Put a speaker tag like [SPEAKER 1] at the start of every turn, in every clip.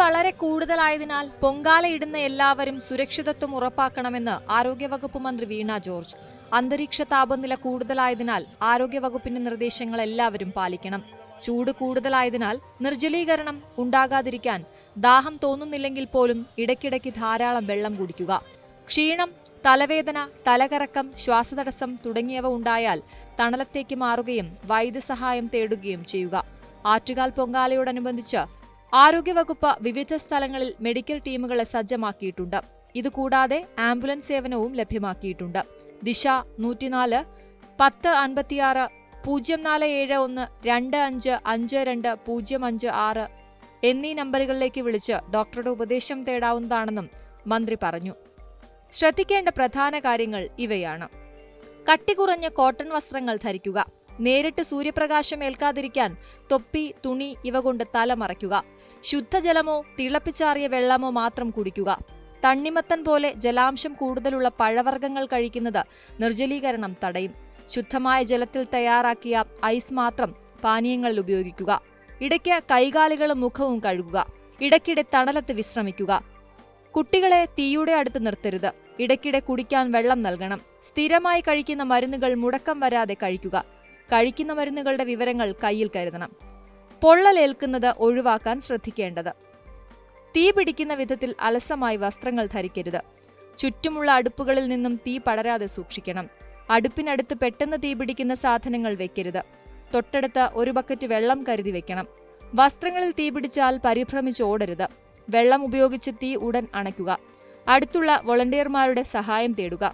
[SPEAKER 1] വളരെ കൂടുതലായതിനാൽ പൊങ്കാലയിടുന്ന എല്ലാവരും സുരക്ഷിതത്വം ഉറപ്പാക്കണമെന്ന് ആരോഗ്യവകുപ്പ് മന്ത്രി വീണ ജോർജ്. അന്തരീക്ഷ താപനില കൂടുതലായതിനാൽ ആരോഗ്യവകുപ്പിന്റെ നിർദ്ദേശങ്ങൾ എല്ലാവരും പാലിക്കണം. ചൂട് കൂടുതലായതിനാൽ നിർജ്ജലീകരണം ഉണ്ടാകാതിരിക്കാൻ ദാഹം തോന്നുന്നില്ലെങ്കിൽ പോലും ഇടയ്ക്കിടയ്ക്ക് ധാരാളം വെള്ളം കുടിക്കുക. ക്ഷീണം, തലവേദന, തലകറക്കം, ശ്വാസതടസ്സം തുടങ്ങിയവ ഉണ്ടായാൽ തണലത്തേക്ക് മാറുകയും വൈദ്യസഹായം തേടുകയും ചെയ്യുക. ആറ്റുകാൽ പൊങ്കാലയോടനുബന്ധിച്ച് ആരോഗ്യവകുപ്പ് വിവിധ സ്ഥലങ്ങളിൽ മെഡിക്കൽ ടീമുകളെ സജ്ജമാക്കിയിട്ടുണ്ട്. ഇതുകൂടാതെ ആംബുലൻസ് സേവനവും ലഭ്യമാക്കിയിട്ടുണ്ട്. ദിശ 104 1056 0471 2552 056 എന്നീ നമ്പറുകളിലേക്ക് വിളിച്ച് ഡോക്ടറുടെ ഉപദേശം തേടാവുന്നതാണെന്നും മന്ത്രി പറഞ്ഞു. ശ്രദ്ധിക്കേണ്ട പ്രധാന കാര്യങ്ങൾ ഇവയാണ്: കട്ടികുറഞ്ഞ കോട്ടൺ വസ്ത്രങ്ങൾ ധരിക്കുക. നേരിട്ട് സൂര്യപ്രകാശം ഏൽക്കാതിരിക്കാൻ തൊപ്പി, തുണി ഇവ കൊണ്ട് തല മറയ്ക്കുക. ശുദ്ധജലമോ തിളപ്പിച്ചാറിയ വെള്ളമോ മാത്രം കുടിക്കുക. തണ്ണിമത്തൻ പോലെ ജലാംശം കൂടുതലുള്ള പഴവർഗ്ഗങ്ങൾ കഴിക്കുന്നത് നിർജ്ജലീകരണം തടയും. ശുദ്ധമായ ജലത്തിൽ തയ്യാറാക്കിയ ഐസ് മാത്രം പാനീയങ്ങളിൽ ഉപയോഗിക്കുക. ഇടയ്ക്ക് കൈകാലുകളും മുഖവും കഴുകുക. ഇടയ്ക്കിടെ തണലത്ത് വിശ്രമിക്കുക. കുട്ടികളെ തീയുടെ അടുത്ത് നിർത്തരുത്. ഇടയ്ക്കിടെ കുടിക്കാൻ വെള്ളം നൽകണം. സ്ഥിരമായി കഴിക്കുന്ന മരുന്നുകൾ മുടക്കം വരാതെ കഴിക്കുക. കഴിക്കുന്ന മരുന്നുകളുടെ വിവരങ്ങൾ കയ്യിൽ കരുതണം. പൊള്ളലേൽക്കുന്നത് ഒഴിവാക്കാൻ ശ്രദ്ധിക്കേണ്ടത്: തീ പിടിക്കുന്ന വിധത്തിൽ അലസമായി വസ്ത്രങ്ങൾ ധരിക്കരുത്. ചുറ്റുമുള്ള അടുപ്പുകളിൽ നിന്നും തീ പടരാതെ സൂക്ഷിക്കണം. അടുപ്പിനടുത്ത് പെട്ടെന്ന് തീ പിടിക്കുന്ന സാധനങ്ങൾ വെക്കരുത്. തൊട്ടടുത്ത് ഒരു ബക്കറ്റ് വെള്ളം കരുതി വെക്കണം. വസ്ത്രങ്ങളിൽ തീ പിടിച്ചാൽ പരിഭ്രമിച്ച് ഓടരുത്. വെള്ളം ഉപയോഗിച്ച് തീ ഉടൻ അണയ്ക്കുക. അടുത്തുള്ള വോളണ്ടിയർമാരുടെ സഹായം തേടുക.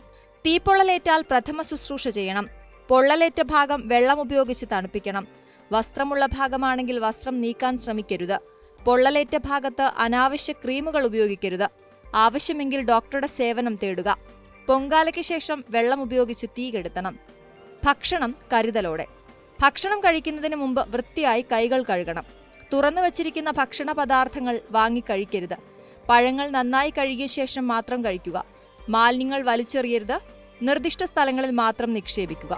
[SPEAKER 1] തീപ്പൊള്ളലേറ്റാൽ പ്രഥമ ശുശ്രൂഷ ചെയ്യണം. പൊള്ളലേറ്റ ഭാഗം വെള്ളം ഉപയോഗിച്ച് തണുപ്പിക്കണം. വസ്ത്രമുള്ള ഭാഗമാണെങ്കിൽ വസ്ത്രം നീക്കാൻ ശ്രമിക്കരുത്. പൊള്ളലേറ്റ ഭാഗത്ത് അനാവശ്യ ക്രീമുകൾ ഉപയോഗിക്കരുത്. ആവശ്യമെങ്കിൽ ഡോക്ടറുടെ സേവനം തേടുക. പൊങ്കാലയ്ക്ക് ശേഷം വെള്ളം ഉപയോഗിച്ച് തീ കെടുത്തണം. ഭക്ഷണം കരുതലോടെ. ഭക്ഷണം കഴിക്കുന്നതിന് മുമ്പ് വൃത്തിയായി കൈകൾ കഴുകണം. തുറന്നു വച്ചിരിക്കുന്ന ഭക്ഷണ പദാർത്ഥങ്ങൾ വാങ്ങി കഴിക്കരുത്. പഴങ്ങൾ നന്നായി കഴുകിയ ശേഷം മാത്രം കഴിക്കുക. മാലിന്യങ്ങൾ വലിച്ചെറിയരുത്. നിർദ്ദിഷ്ട സ്ഥലങ്ങളിൽ മാത്രം നിക്ഷേപിക്കുക.